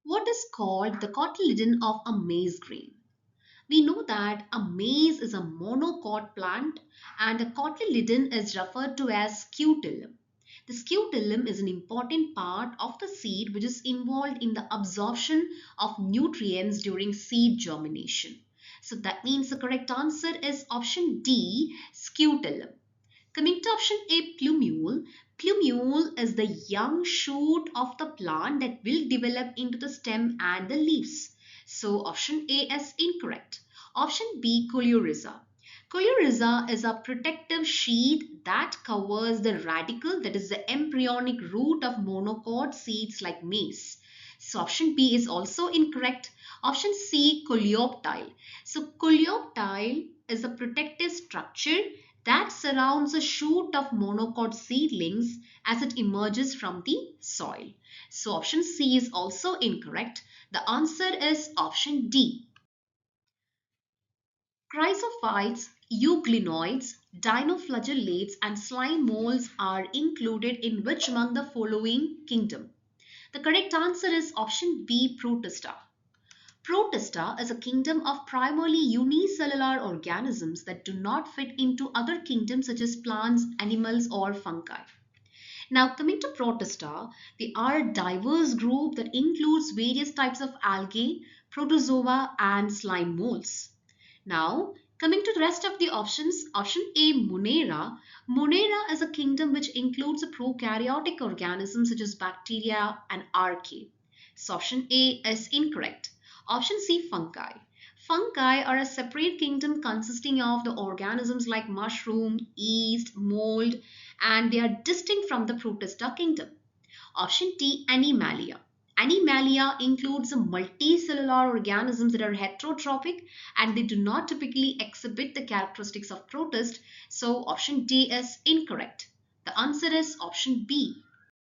What is called the cotyledon of a maize grain? We know that a maize is a monocot plant and a cotyledon is referred to as scutellum. The scutellum is an important part of the seed which is involved in the absorption of nutrients during seed germination. So that means the correct answer is option D, scutellum. Coming to option A, plumule. Plumule is the young shoot of the plant that will develop into the stem and the leaves. So option A is incorrect. Option B, coleoriza. Coleoriza is a protective sheath that covers the radicle, that is the embryonic root of monocot seeds like maize. So option B is also incorrect. Option C, coleoptile. So coleoptile is a protective structure that surrounds a shoot of monocot seedlings as it emerges from the soil. So option C is also incorrect. The answer is option D. Chrysophytes, euglenoids, dinoflagellates and slime molds are included in which among the following kingdom? The correct answer is option B, Protista. Protista is a kingdom of primarily unicellular organisms that do not fit into other kingdoms such as plants, animals, or fungi. Now, coming to Protista, they are a diverse group that includes various types of algae, protozoa, and slime molds. Now, coming to the rest of the options, option A, Monera. Monera is a kingdom which includes a prokaryotic organisms such as bacteria and archaea. So option A is incorrect. Option C, fungi. Fungi are a separate kingdom consisting of the organisms like mushroom, yeast, mold, and they are distinct from the Protista kingdom. Option D, Animalia. Animalia includes multicellular organisms that are heterotrophic and they do not typically exhibit the characteristics of protist. So option D is incorrect. The answer is option B.